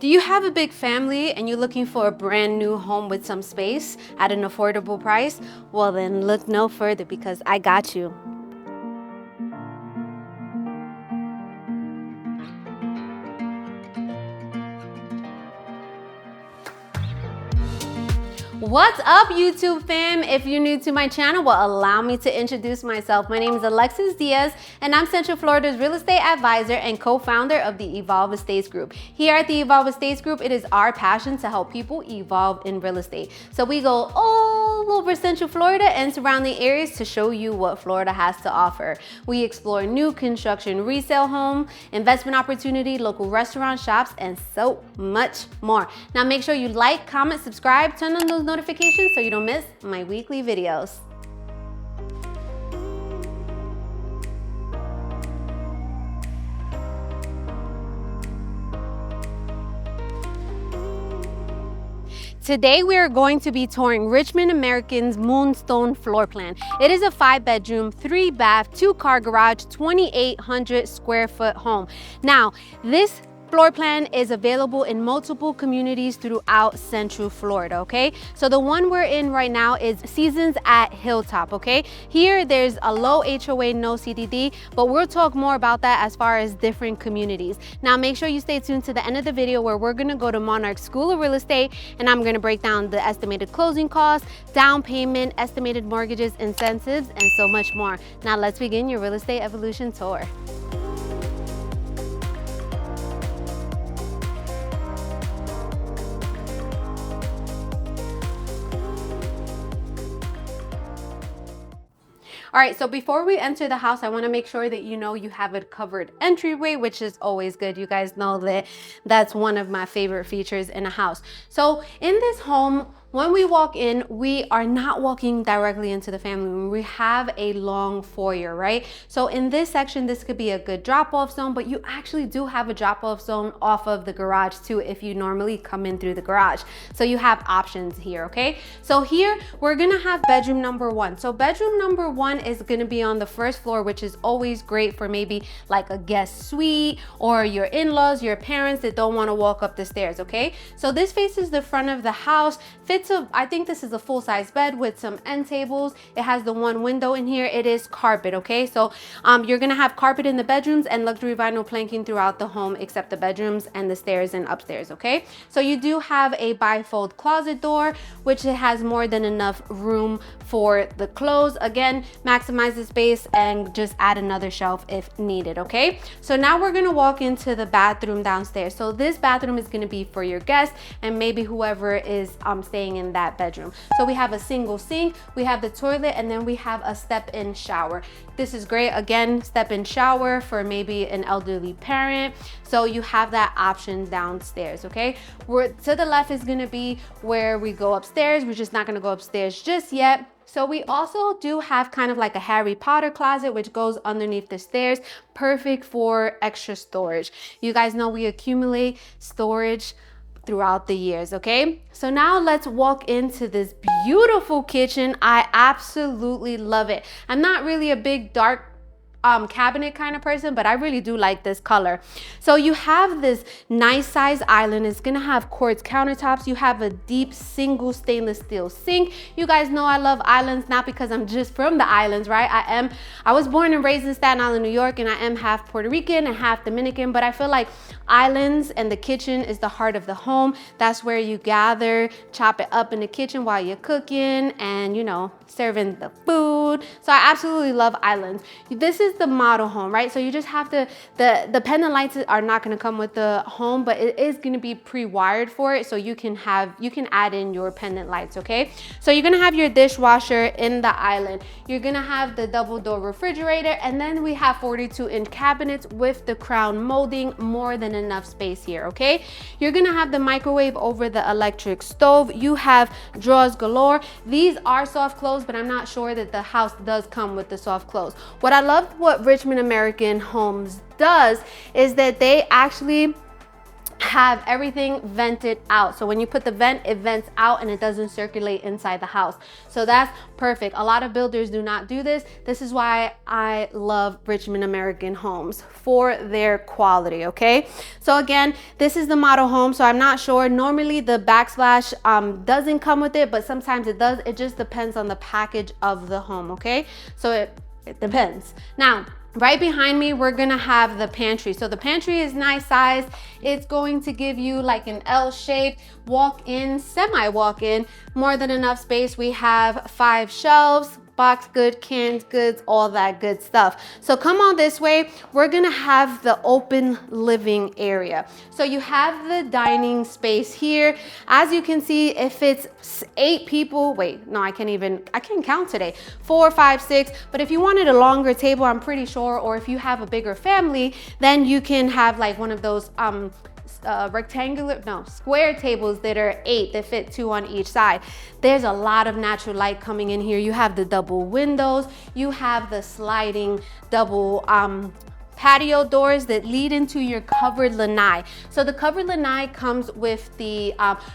Do you have a big family and you're looking for a brand new home with some space at an affordable price? Well, then look no further because I got you. What's up, YouTube fam? If you're new to my channel, well, allow me to introduce myself. My name is Alexis Diaz, and I'm Central Florida's real estate advisor and co-founder of the Evolve Estates Group. Here at the Evolve Estates Group, it is our passion to help people evolve in real estate. So we go all over Central Florida and surrounding areas to show you what Florida has to offer. We explore new construction, resale home, investment opportunity, local restaurant shops, and so much more. Now make sure you like, comment, subscribe, turn on those notifications so you don't miss my weekly videos. Today we are going to be touring Richmond American's Moonstone floor plan. It is a 5-bedroom, 3-bath, 2-car garage, 2,800 square foot home. Now, this floor plan is available in multiple communities throughout Central Florida, okay? So the one we're in right now is Seasons at Hilltop, okay? Here there's a low HOA, no CDD, but we'll talk more about that as far as different communities. Now make sure you stay tuned to the end of the video where we're gonna go to Monarch School of Real Estate and I'm gonna break down the estimated closing costs, down payment, estimated mortgages, incentives, and so much more. Now let's begin your real estate evolution tour. All right, so before we enter the house, I wanna make sure that you know you have a covered entryway, which is always good. You guys know that that's one of my favorite features in a house. So in this home, when we walk in, we are not walking directly into the family room. We have a long foyer, right? So in this section, this could be a good drop-off zone, but you actually do have a drop-off zone off of the garage too if you normally come in through the garage. So you have options here, okay? So here, we're gonna have bedroom number 1. So bedroom number 1 is gonna be on the first floor, which is always great for maybe like a guest suite or your in-laws, your parents that don't wanna walk up the stairs, okay? So this faces the front of the house, I think this is a full-size bed with some end tables. It has the one window in here. It is carpet, okay? So you're gonna have carpet in the bedrooms and luxury vinyl planking throughout the home except the bedrooms and the stairs and upstairs, okay? So you do have a bifold closet door, which it has more than enough room for the clothes. Again, maximize the space and just add another shelf if needed, okay? So now we're gonna walk into the bathroom downstairs. So this bathroom is gonna be for your guests and maybe whoever is staying in that bedroom. So we have a single sink, we have the toilet, and then we have a step-in shower. This is great. Again, step-in shower for maybe an elderly parent. So you have that option downstairs, okay? To the left is gonna be where we go upstairs. We're just not gonna go upstairs just yet. So we also do have kind of like a Harry Potter closet, which goes underneath the stairs, perfect for extra storage. You guys know we accumulate storage throughout the years, okay? So now let's walk into this beautiful kitchen. I absolutely love it. I'm not really a big dark cabinet kind of person, but I really do like this color. So you have this nice size island. It's gonna have quartz countertops. You have a deep single stainless steel sink. You guys know I love islands, not because I'm just from the islands, right? I was born and raised in Staten Island, New York, and I am half Puerto Rican and half Dominican, but I feel like islands and the kitchen is the heart of the home. That's where you gather, chop it up in the kitchen while you're cooking and, you know, serving the food. So I absolutely love islands. This is the model home, right? So you just have to, the pendant lights are not gonna come with the home, but it is gonna be pre-wired for it. So you can add in your pendant lights, okay? So you're gonna have your dishwasher in the island. You're gonna have the double door refrigerator, and then we have 42-inch cabinets with the crown molding, more than enough space here, okay? You're gonna have the microwave over the electric stove. You have drawers galore. These are soft close, but I'm not sure that the house does come with the soft close. What I love what Richmond American Homes does is that they actually have everything vented out. So when you put the vent, it vents out and it doesn't circulate inside the house. So that's perfect. A lot of builders do not do this. This is why I love Richmond American Homes, for their quality, okay? So again, this is the model home, so I'm not sure. Normally the backsplash doesn't come with it, but sometimes it does. It just depends on the package of the home, okay? So it depends. Now, right behind me, we're gonna have the pantry. So the pantry is nice size. It's going to give you like an L-shaped walk-in, semi-walk-in, more than enough space. We have 5 shelves, boxed goods, canned goods, all that good stuff. So come on this way, we're gonna have the open living area. So you have the dining space here. As you can see, if it's 8 people, wait, no, I can't count today. 4, 5, 6, but if you wanted a longer table, I'm pretty sure, or if you have a bigger family, then you can have like one of those square tables that are 8 that fit 2 on each side. There's a lot of natural light coming in here. You have the double windows, you have the sliding double patio doors that lead into your covered lanai. So the covered lanai comes with the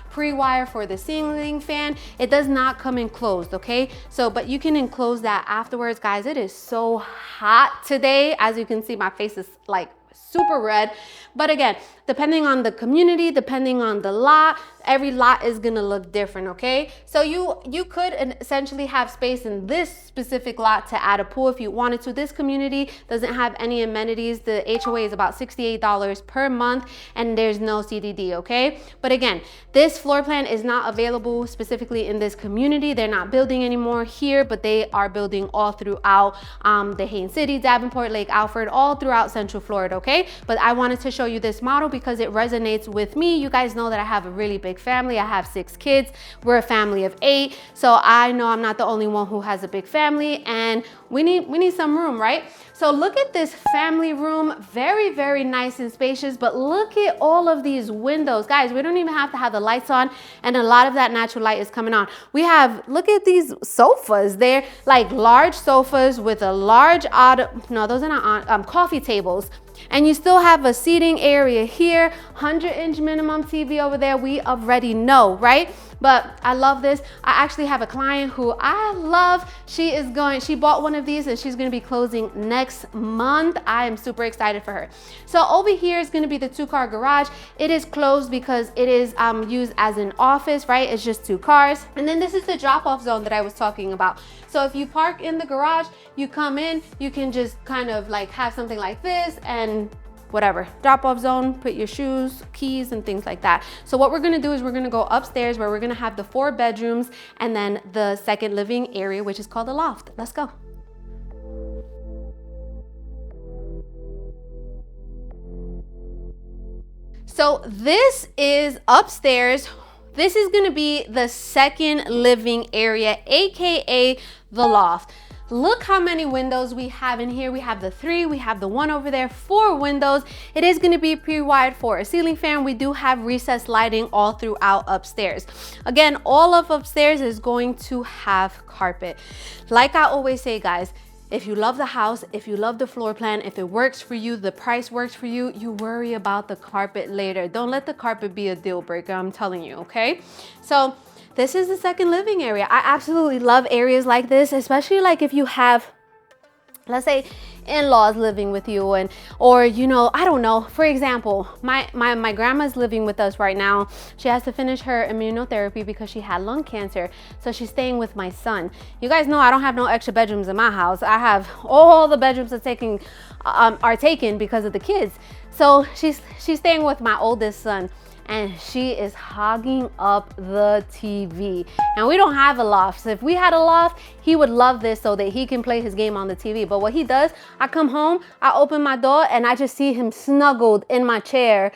pre-wire for the ceiling fan. It does not come enclosed, okay? So, but you can enclose that afterwards. Guys, it is so hot today. As you can see, my face is like super red. But again, depending on the community, depending on the lot, every lot is gonna look different, okay? So you could essentially have space in this specific lot to add a pool if you wanted to. This community doesn't have any amenities. The HOA is about $68 per month and there's no CDD, okay? But again, this floor plan is not available specifically in this community. They're not building anymore here, but they are building all throughout the Haines City, Davenport, Lake Alfred, all throughout Central Florida, okay? But I wanted to show you this model because it resonates with me. You guys know that I have a really big family. I have 6 kids. We're a family of 8. So I know I'm not the only one who has a big family and we need some room, right? So look at this family room, very, very nice and spacious, but look at all of these windows. Guys, we don't even have to have the lights on and a lot of that natural light is coming on. We have, look at these sofas. They're like large sofas with a large, no, those are not coffee tables. And you still have a seating area here, 100-inch minimum TV over there. We already know, right? But I love this. I actually have a client who I love. She bought one of these and she's gonna be closing next month. I am super excited for her. So over here is gonna be the 2-car garage. It is closed because it is used as an office, right? It's just 2 cars. And then this is the drop-off zone that I was talking about. So if you park in the garage, you come in, you can just kind of like have something like this and whatever, drop-off zone, put your shoes, keys, and things like that. So what we're gonna do is we're gonna go upstairs where we're gonna have the 4 bedrooms and then the second living area, which is called a loft. Let's go. So this is upstairs. This is gonna be the second living area, AKA the loft. Look how many windows we have in here. We have the 3, we have the 1 over there, 4 windows. It is gonna be pre-wired for a ceiling fan. We do have recessed lighting all throughout upstairs. Again, all of upstairs is going to have carpet. Like I always say, guys, if you love the house, if you love the floor plan, if it works for you, the price works for you, you worry about the carpet later. Don't let the carpet be a deal breaker, I'm telling you, okay? So this is the second living area. I absolutely love areas like this, especially like if you have, let's say, in-laws living with you or you know, I don't know, for example, my grandma's living with us right now. She has to finish her immunotherapy because she had lung cancer, so she's staying with my son. You guys know I don't have no extra bedrooms in my house. I have all the bedrooms are taken because of the kids. So she's staying with my oldest son and she is hogging up the TV. And we don't have a loft. So if we had a loft, he would love this so that he can play his game on the TV. But what he does, I come home, I open my door and I just see him snuggled in my chair,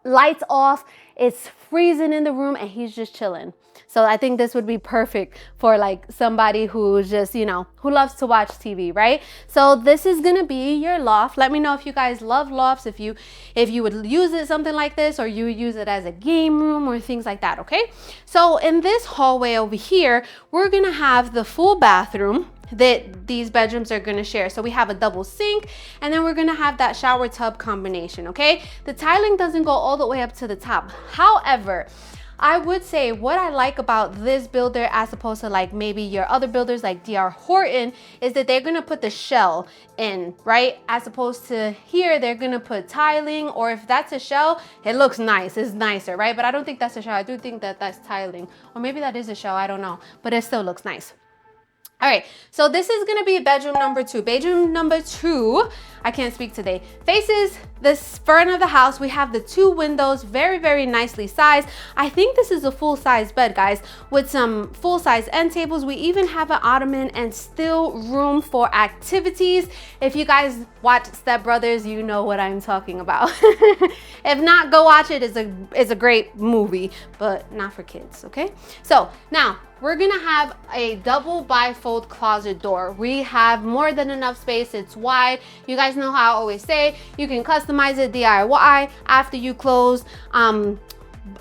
lights off, it's freezing in the room and he's just chilling. So I think this would be perfect for like somebody who's just, you know, who loves to watch TV, right? So this is gonna be your loft. Let me know if you guys love lofts, if you would use it something like this, or you would use it as a game room or things like that, okay? So in this hallway over here, we're gonna have the full bathroom. that these bedrooms are gonna share. So we have a double sink, and then we're gonna have that shower tub combination, okay? The tiling doesn't go all the way up to the top. However, I would say what I like about this builder as opposed to like maybe your other builders like D.R. Horton is that they're gonna put the shell in, right? As opposed to here, they're gonna put tiling, or if that's a shell, it looks nice, it's nicer, right? But I don't think that's a shell, I do think that that's tiling. Or maybe that is a shell, I don't know, but it still looks nice. All right, so this is gonna be bedroom number 2. Bedroom number 2, I can't speak today, faces the front of the house. We have the 2 windows, very, very nicely sized. I think this is a full-size bed, guys, with some full-size end tables. We even have an ottoman and still room for activities. If you guys watch Step Brothers, you know what I'm talking about. If not, go watch it. It's a great movie, but not for kids, okay? So now, we're gonna have a double bifold closet door. We have more than enough space, it's wide. You guys know how I always say, you can customize it DIY after you close.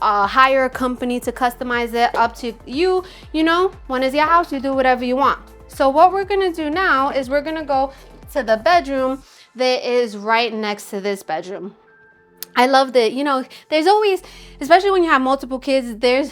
Hire a company to customize it, up to you. You know, when it's your house, you do whatever you want. So what we're gonna do now is we're gonna go to the bedroom that is right next to this bedroom. I love that, you know, there's always, especially when you have multiple kids, there's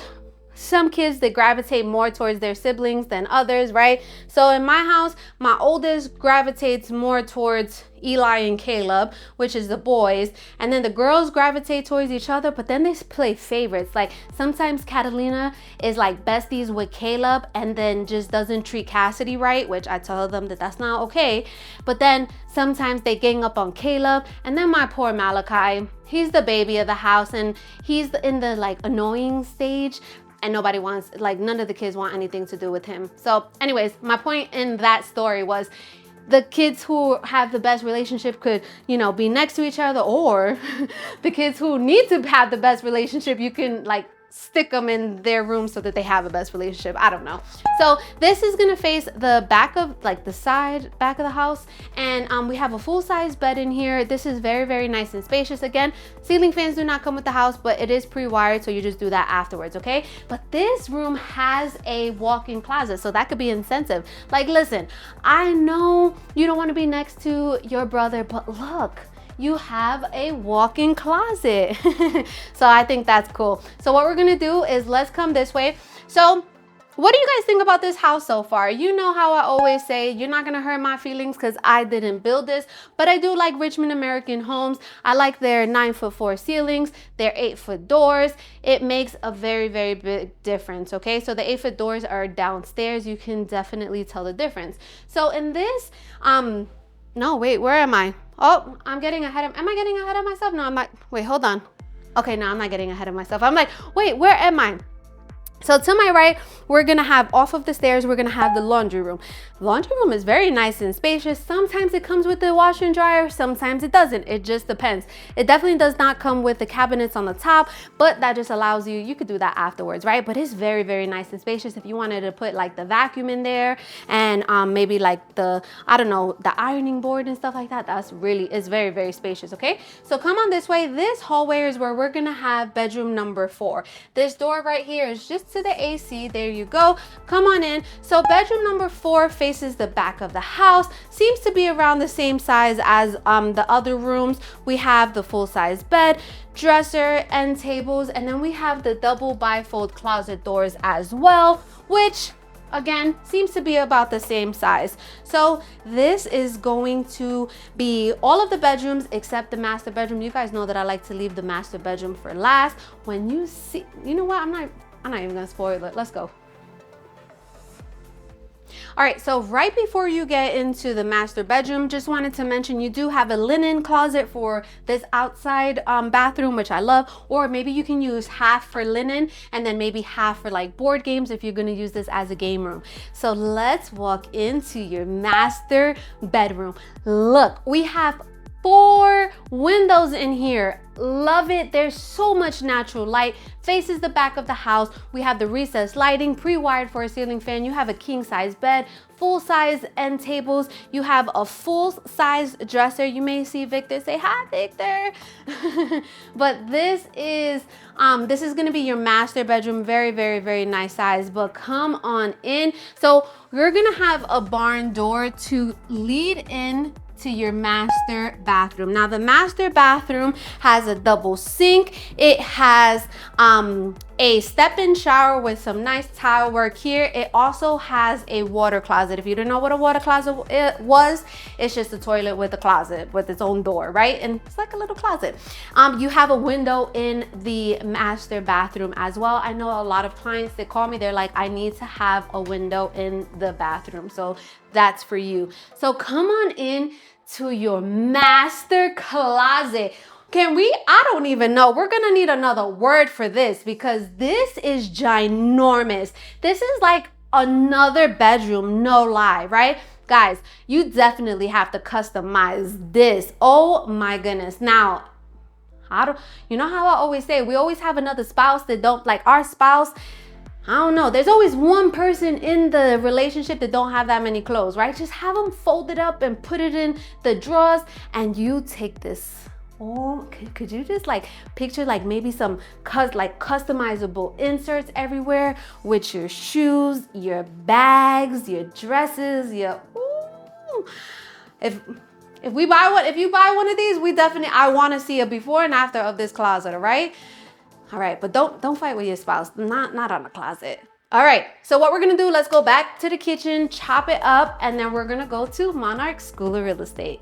some kids that gravitate more towards their siblings than others, right? So in my house, my oldest gravitates more towards Eli and Caleb, which is the boys, and then the girls gravitate towards each other, but then they play favorites. Like sometimes Catalina is like besties with Caleb and then just doesn't treat Cassidy right, which I tell them that that's not okay. But then sometimes they gang up on Caleb, and then my poor Malachi, he's the baby of the house and he's in the like annoying stage, and nobody wants, like none of the kids want anything to do with him. So anyways, my point in that story was the kids who have the best relationship could, you know, be next to each other, or the kids who need to have the best relationship, you can like stick them in their room so that they have a best relationship. I don't know. So this is gonna face the back of, like the side back of the house, and we have a full-size bed in here. This is very, very nice and spacious. Again, ceiling fans do not come with the house, but it is pre-wired, so you just do that afterwards, okay? But this room has a walk-in closet, so that could be incentive. Like, listen, I know you don't want to be next to your brother, but look, you have a walk-in closet. So I think that's cool. So what we're gonna do is let's come this way. So what do you guys think about this house so far? You know how I always say, you're not gonna hurt my feelings because I didn't build this, but I do like Richmond American Homes. I like their 9'4" ceilings, their 8-foot doors. It makes a very, very big difference, okay? So the 8-foot doors are downstairs. You can definitely tell the difference. So in this, no, wait, where am I? Oh, I'm getting ahead of, am I getting ahead of myself? No, I'm not, wait, hold on. Okay, no, I'm not getting ahead of myself. I'm like, wait, where am I? So to my right, we're gonna have, off of the stairs, we're gonna have the laundry room. The laundry room is very nice and spacious. Sometimes it comes with the washer and dryer, sometimes it doesn't. It just depends. It definitely does not come with the cabinets on the top, but that just allows you could do that afterwards, right? But it's very, very nice and spacious. If you wanted to put like the vacuum in there and maybe like the, I don't know, the ironing board and stuff like that, that's really, it's very, very spacious, okay? So come on this way. This hallway is where we're gonna have bedroom number 4. This door right here is just to the AC. There you go. Come on in. So bedroom number 4 faces the back of the house. Seems to be around the same size as the other rooms. We have the full-size bed, dresser, end tables, and then we have the double bifold closet doors as well, which again seems to be about the same size. So this is going to be all of the bedrooms except the master bedroom. You guys know that I like to leave the master bedroom for last. When you see, you know what, I'm not even gonna spoil it. Let's go. All right, so right before you get into the master bedroom, just wanted to mention you do have a linen closet for this outside bathroom, which I love, or maybe you can use half for linen and then maybe half for like board games if you're gonna use this as a game room. So let's walk into your master bedroom. Look, we have 4 windows in here. Love it. There's so much natural light. Faces the back of the house. We have the recessed lighting, pre-wired for a ceiling fan. You have a king size bed, full size end tables. You have a full size dresser. You may see Victor. Say hi, Victor. But this is gonna be your master bedroom. Very, very, very nice size. But come on in. So we're gonna have a barn door to lead in to your master bathroom. Now the master bathroom has a double sink. It has a step-in shower with some nice tile work here. It also has a water closet. If you don't know what a water closet was, it's just a toilet with a closet with its own door, right? And it's like a little closet. You have a window in the master bathroom as well. I know a lot of clients, they call me, they're like, I need to have a window in the bathroom. So that's for you. So come on in to your master closet. I don't even know. We're gonna need another word for this because this is ginormous. This is like another bedroom, no lie, right? Guys, you definitely have to customize this. Oh my goodness. Now, you know how I always say, we always have another spouse that don't, like our spouse, I don't know. There's always one person in the relationship that don't have that many clothes, right? Just have them folded up and put it in the drawers and you take this. Oh, could you just like picture like maybe some customizable inserts everywhere with your shoes, your bags, your dresses, ooh. If you buy one of these, I want to see a before and after of this closet, all right? All right, but don't fight with your spouse, not on the closet. All right, so what we're gonna do, let's go back to the kitchen, chop it up, and then we're gonna go to Monarch School of Real Estate.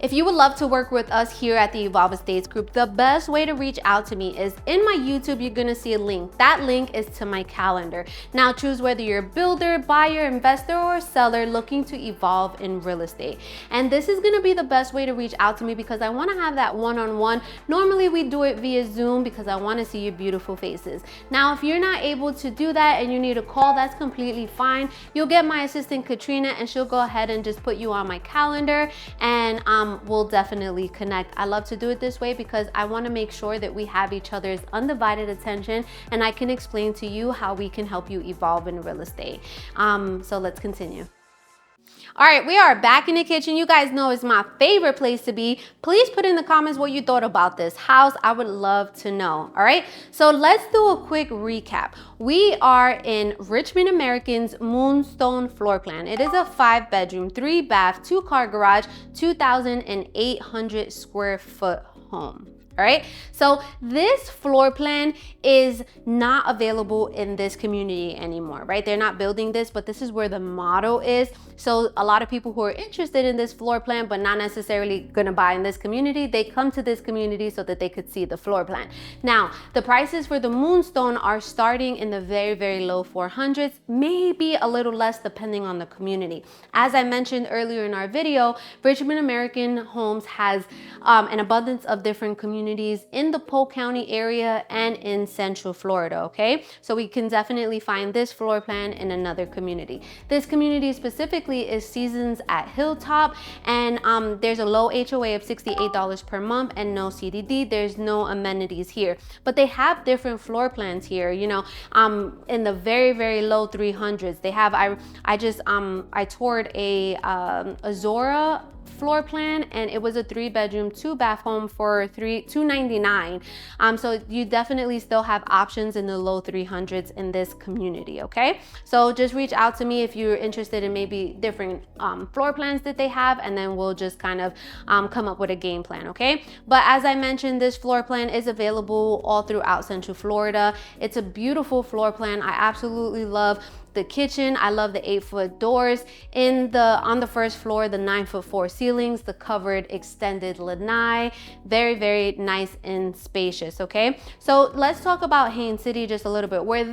If you would love to work with us here at the Evolve Estates Group, the best way to reach out to me is in my YouTube. You're gonna see a link. That link is to my calendar. Now choose whether you're a builder, buyer, investor, or seller looking to evolve in real estate. And this is gonna be the best way to reach out to me because I wanna have that one-on-one. Normally we do it via Zoom because I wanna see your beautiful faces. Now, if you're not able to do that and you need a call, that's completely fine. You'll get my assistant Katrina and she'll go ahead and just put you on my calendar and we'll definitely connect. I love to do it this way because I want to make sure that we have each other's undivided attention and I can explain to you how we can help you evolve in real estate. So let's continue. All right, we are back in the kitchen. You guys know it's my favorite place to be. Please put in the comments what you thought about this house. I would love to know, all right? So let's do a quick recap. We are in Richmond American's Moonstone floor plan. It is a 5-bedroom, 3-bath, 2-car garage, 2,800 square foot home. All right, so this floor plan is not available in this community anymore, right? They're not building this, but this is where the model is. So a lot of people who are interested in this floor plan, but not necessarily gonna buy in this community, they come to this community so that they could see the floor plan. Now, the prices for the Moonstone are starting in the very, very low 400s, maybe a little less depending on the community. As I mentioned earlier in our video, Richmond American Homes has an abundance of different communities in the Polk County area and in Central Florida, okay? So we can definitely find this floor plan in another community. This community specifically is Seasons at Hilltop, and there's a low HOA of $68 per month and no CDD. There's no amenities here, but they have different floor plans here, you know, in the very, very low 300s. They have, I toured a Azora floor plan and it was a 3-bedroom, 2-bath home for $299. So you definitely still have options in the low 300s in this community, okay? So just reach out to me if you're interested in maybe different floor plans that they have, and then we'll just kind of come up with a game plan, okay? But as I mentioned, this floor plan is available all throughout Central Florida. It's a beautiful floor plan. I absolutely love the kitchen. I love the 8-foot doors on the first floor, the 9'4" ceilings, the covered extended lanai, very, very nice and spacious. Okay, so let's talk about Haines City just a little bit. Where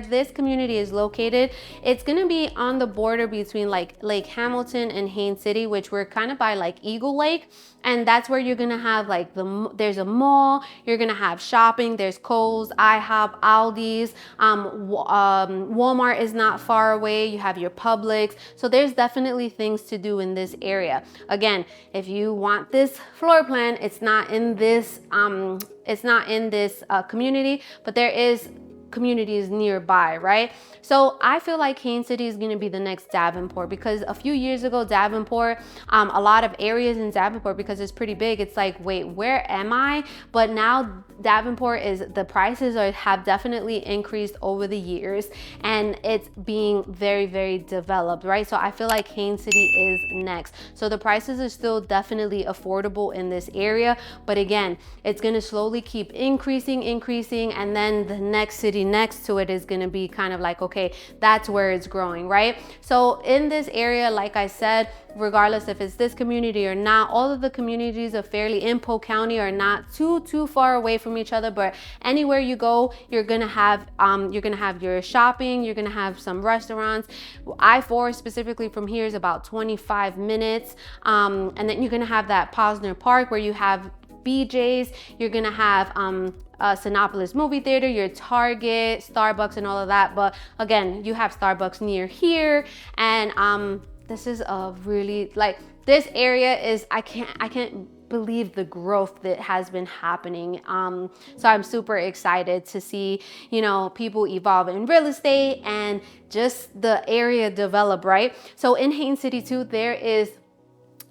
this community is located, it's gonna be on the border between like Lake Hamilton and Haines City, which we're kind of by like Eagle Lake. And that's where you're gonna have like there's a mall, you're gonna have shopping, there's Kohl's, IHOP, Aldi's, Walmart is not far away, you have your Publix. So there's definitely things to do in this area. Again, if you want this floor plan, it's not in this community, but there is communities nearby, right? So I feel like Haines City is going to be the next Davenport, because a few years ago, Davenport, a lot of areas in Davenport, because it's pretty big, it's like, wait, where am I? But now Davenport the prices have definitely increased over the years, and it's being very, very developed, right? So I feel like Haines City is next. So the prices are still definitely affordable in this area, but again, it's going to slowly keep increasing, and then the next city next to it is going to be kind of like, okay, that's where it's growing, right? So in this area, like I said, regardless if it's this community or not, all of the communities of fairly in Polk County are not too far away from each other, but anywhere you go, you're gonna have your shopping, you're gonna have some restaurants. I-4 specifically from here is about 25 minutes, and then you're gonna have that Posner Park where you have BJ's, you're gonna have Sinopolis movie theater, your Target, Starbucks, and all of that. But again, you have Starbucks near here, and this is a really, like, this area is, I can't believe the growth that has been happening. So I'm super excited to see, you know, people evolve in real estate and just the area develop, right? So in Haines City too, there is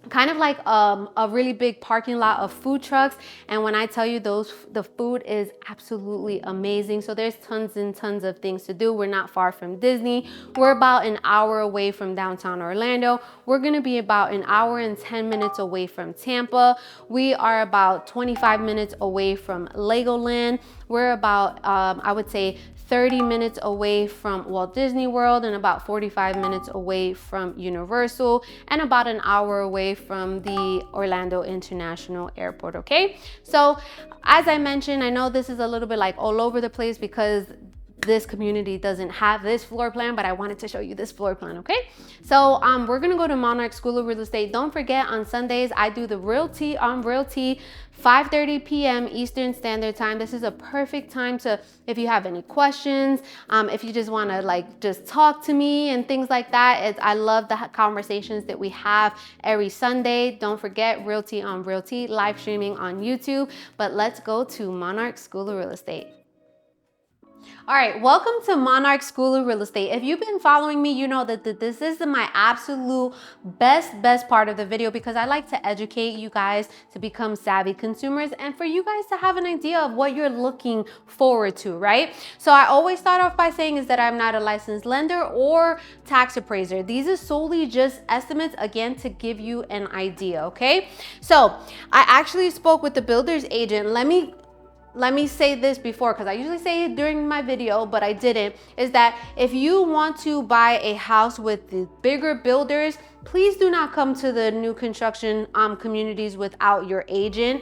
kind of like a really big parking lot of food trucks, and when I tell you the food is absolutely amazing. So there's tons and tons of things to do. We're not far from Disney. We're about an hour away from downtown Orlando. We're gonna be about an hour and 10 minutes away from Tampa. We are about 25 minutes away from Legoland. We're about I would say 30 minutes away from Walt Disney World, and about 45 minutes away from Universal, and about an hour away from the Orlando International Airport, okay? So as I mentioned, I know this is a little bit like all over the place because this community doesn't have this floor plan, but I wanted to show you this floor plan, okay? So we're gonna go to Monarch School of Real Estate. Don't forget, on Sundays, I do the Realty on Realty, 5:30 p.m. Eastern Standard Time. This is a perfect time to, if you have any questions, if you just wanna like just talk to me and things like that. I love the conversations that we have every Sunday. Don't forget, Realty on Realty, live streaming on YouTube. But let's go to Monarch School of Real Estate. All right, welcome to Monarch School of Real Estate. If you've been following me, you know that this is my absolute best part of the video, because I like to educate you guys to become savvy consumers and for you guys to have an idea of what you're looking forward to, right? So I always start off by saying is that I'm not a licensed lender or tax appraiser. These are solely just estimates, again, to give you an idea, okay? So I actually spoke with the builder's agent. Let me say this before, because I usually say it during my video, but I didn't, is that if you want to buy a house with the bigger builders, please do not come to the new construction communities without your agent.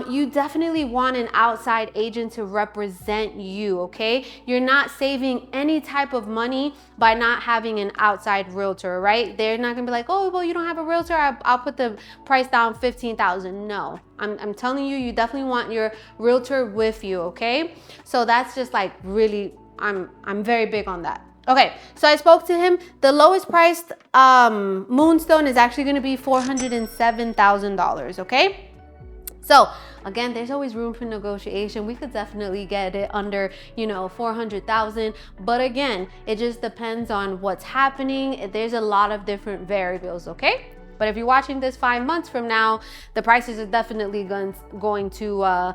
You definitely want an outside agent to represent you, okay? You're not saving any type of money by not having an outside realtor, right? They're not gonna be like, oh, well, you don't have a realtor, I'll put the price down $15,000. No, I'm telling you, you definitely want your realtor with you, okay? So that's just like really, I'm very big on that. Okay, so I spoke to him. The lowest priced Moonstone is actually gonna be $407,000, okay? So again, there's always room for negotiation. We could definitely get it under, you know, 400,000. But again, it just depends on what's happening. There's a lot of different variables, okay? But if you're watching this 5 months from now, the prices are definitely going to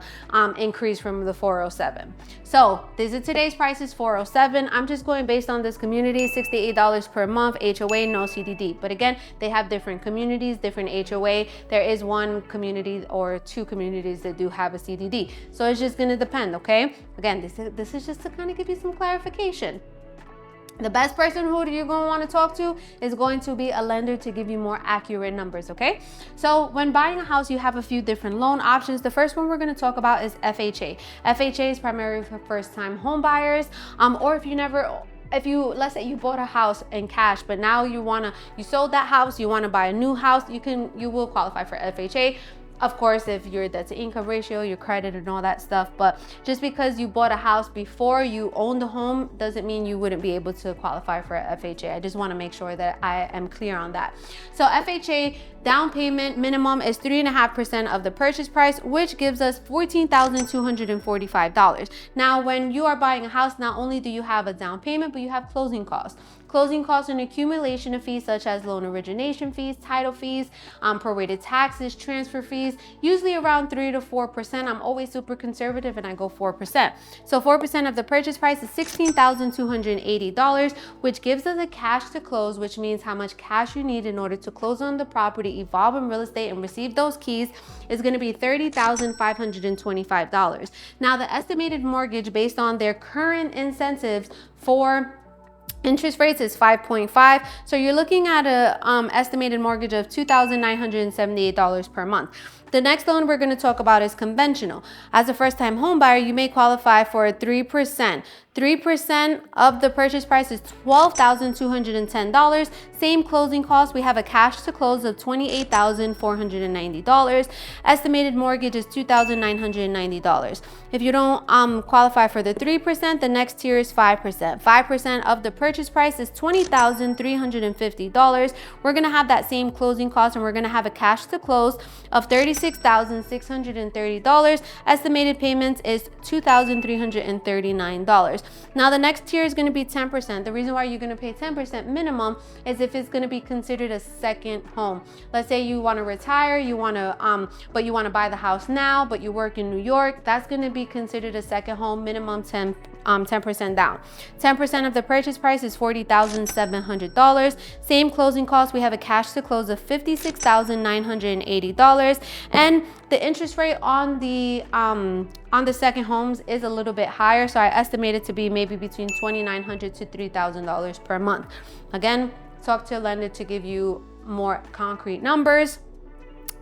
increase from the 407. So these are today's prices, 407. I'm just going based on this community, $68 per month, HOA, no CDD. But again, they have different communities, different HOA. There is one community or two communities that do have a CDD. So it's just gonna depend, okay? Again, this is just to kind of give you some clarification. The best person who you're going to want to talk to is going to be a lender to give you more accurate numbers, okay? So when buying a house, you have a few different loan options. The first one we're going to talk about is FHA. FHA is primarily for first-time home buyers, or if let's say you bought a house in cash, but now you sold that house, you want to buy a new house, you will qualify for FHA. Of course, if your debt to income ratio, your credit and all that stuff, but just because you bought a house before you owned a home doesn't mean you wouldn't be able to qualify for a FHA. I just want to make sure that I am clear on that. So FHA down payment minimum is 3.5% of the purchase price, which gives us $14,245. Now, when you are buying a house, not only do you have a down payment, but you have closing costs. Closing costs and accumulation of fees such as loan origination fees, title fees, prorated taxes, transfer fees, usually around 3 to 4%. I'm always super conservative and I go 4%. So 4% of the purchase price is $16,280, which gives us a cash to close, which means how much cash you need in order to close on the property, evolve in real estate, and receive those keys is going to be $30,525. Now, the estimated mortgage based on their current incentives for interest rates is 5.5. So you're looking at a estimated mortgage of $2,978 per month. The next loan we're going to talk about is conventional. As a first-time home buyer, you may qualify for 3%. 3% of the purchase price is $12,210. Same closing costs. We have a cash to close of $28,490. Estimated mortgage is $2,990. If you don't qualify for the 3%, the next tier is 5%. 5% of the purchase price is $20,350. We're going to have that same closing cost, and we're going to have a cash to close of $36,630. Estimated payments is $2,339. Now the next tier is going to be 10%. The reason why you're going to pay 10% minimum is if it's going to be considered a second home. Let's say you want to retire, you want to but you want to buy the house now, but you work in New York. That's going to be considered a second home, minimum 10% down. 10% of the purchase price is $40,700. Same closing costs. We have a cash to close of $56,980, and the interest rate on the second homes is a little bit higher, so I estimate it to be maybe between $2,900 to $3,000 per month. Again, talk to a lender to give you more concrete numbers,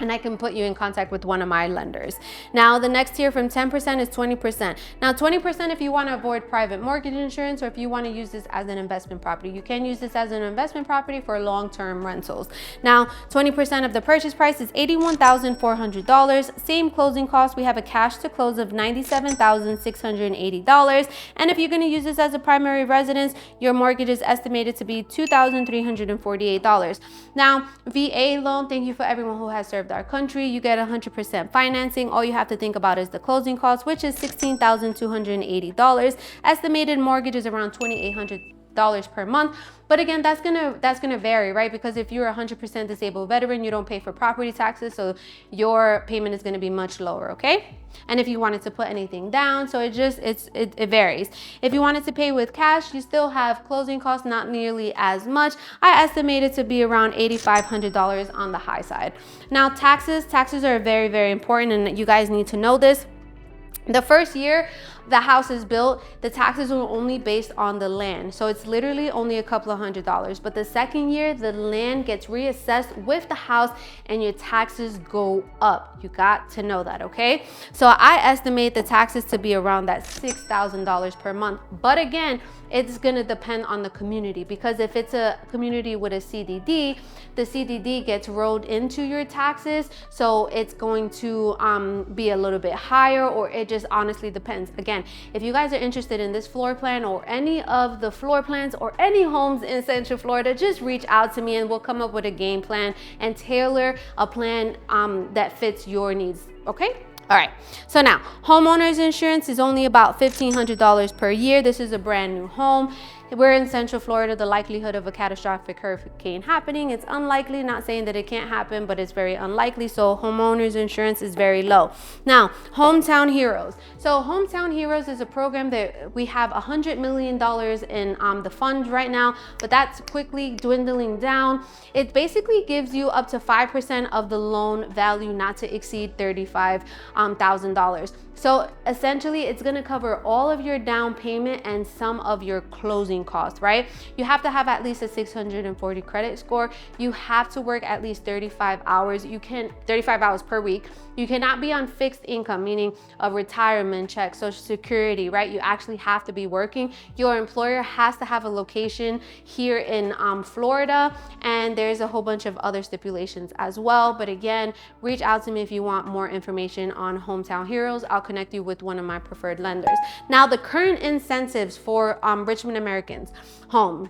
and I can put you in contact with one of my lenders. Now, the next tier from 10% is 20%. Now, 20% if you want to avoid private mortgage insurance, or if you want to use this as an investment property. You can use this as an investment property for long-term rentals. Now, 20% of the purchase price is $81,400. Same closing cost. We have a cash to close of $97,680. And if you're going to use this as a primary residence, your mortgage is estimated to be $2,348. Now, VA loan, thank you for everyone who has served our country. You get 100% financing. All you have to think about is the closing cost, which is $16,280. Estimated mortgage is around $2,800 per month. But again, that's gonna vary, right? Because if you're 100% disabled veteran, you don't pay for property taxes, so your payment is gonna be much lower, okay? And if you wanted to put anything down, so it varies. If you wanted to pay with cash, you still have closing costs, not nearly as much. I estimate it to be around $8,500 on the high side. Now, taxes are very, very important, and you guys need to know this. The first year the house is built, the taxes are only based on the land. So it's literally only a couple of $100s. But the second year, the land gets reassessed with the house and your taxes go up. You got to know that, okay? So I estimate the taxes to be around that $6,000 per month. But again, it's gonna depend on the community, because if it's a community with a CDD, the CDD gets rolled into your taxes. So it's going to be a little bit higher, or it just honestly depends. Again, if you guys are interested in this floor plan or any of the floor plans or any homes in Central Florida, just reach out to me and we'll come up with a game plan and tailor a plan that fits your needs, okay? All right, so now homeowners insurance is only about $1,500 per year. This is a brand new home. We're in Central Florida. The likelihood of a catastrophic hurricane happening, it's unlikely. Not saying that it can't happen, but it's very unlikely. So homeowners insurance is very low. Now, Hometown Heroes. So Hometown Heroes is a program that we have $100 million in the fund right now, but that's quickly dwindling down. It basically gives you up to 5% of the loan value not to exceed $35,000. So essentially, it's going to cover all of your down payment and some of your closing closing costs, right? You have to have at least a 640 credit score. You have to work at least 35 hours. 35 hours per week. You cannot be on fixed income, meaning a retirement check, social security, right? You actually have to be working. Your employer has to have a location here in Florida, and there's a whole bunch of other stipulations as well. But again, reach out to me if you want more information on Hometown Heroes. I'll connect you with one of my preferred lenders. Now, the current incentives for Richmond Americans Home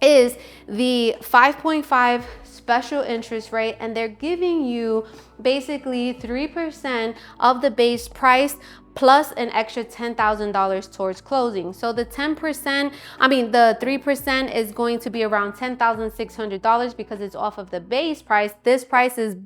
is the 5.5 special interest rate, and they're giving you basically 3% of the base price plus an extra $10,000 towards closing. So the 3% is going to be around $10,600 because it's off of the base price. This price is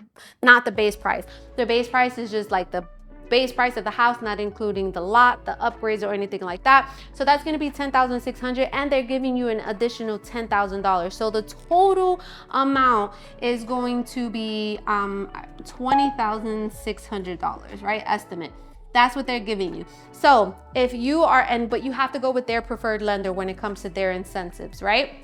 not the base price. The base price is just like the base price of the house, not including the lot, the upgrades, or anything like that. So that's going to be $10,600, and they're giving you an additional $10,000. So the total amount is going to be $20,600, right? Estimate. That's what they're giving you. So if you are, but you have to go with their preferred lender when it comes to their incentives, right?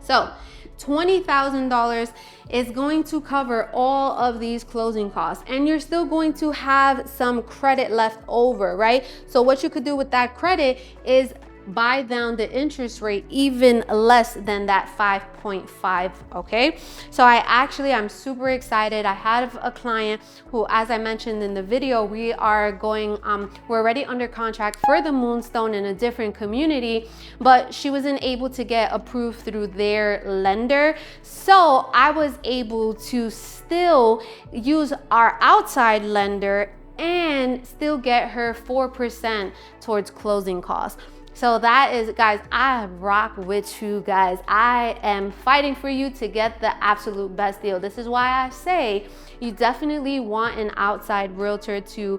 So $20,000 is going to cover all of these closing costs, and you're still going to have some credit left over, right? So what you could do with that credit is buy down the interest rate even less than that 5.5, okay? So I'm super excited. I have a client who, as I mentioned in the video, we're already under contract for the Moonstone in a different community, but she wasn't able to get approved through their lender. So I was able to still use our outside lender and still get her 4% towards closing costs. So that is, guys, I rock with you guys. I am fighting for you to get the absolute best deal. This is why I say you definitely want an outside realtor to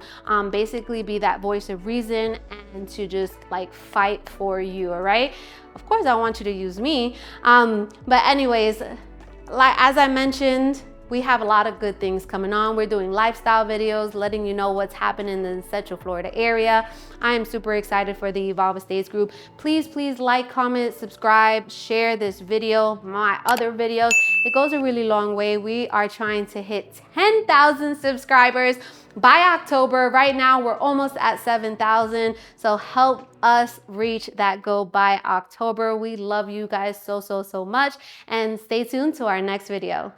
basically be that voice of reason and to just like fight for you, all right? Of course, I want you to use me. But anyways, like as I mentioned, we have a lot of good things coming on. We're doing lifestyle videos, letting you know what's happening in the Central Florida area. I am super excited for the Evolve Estates group. Please like, comment, subscribe, share this video, my other videos. It goes a really long way. We are trying to hit 10,000 subscribers by October. Right now, we're almost at 7,000. So help us reach that goal by October. We love you guys so much, and stay tuned to our next video.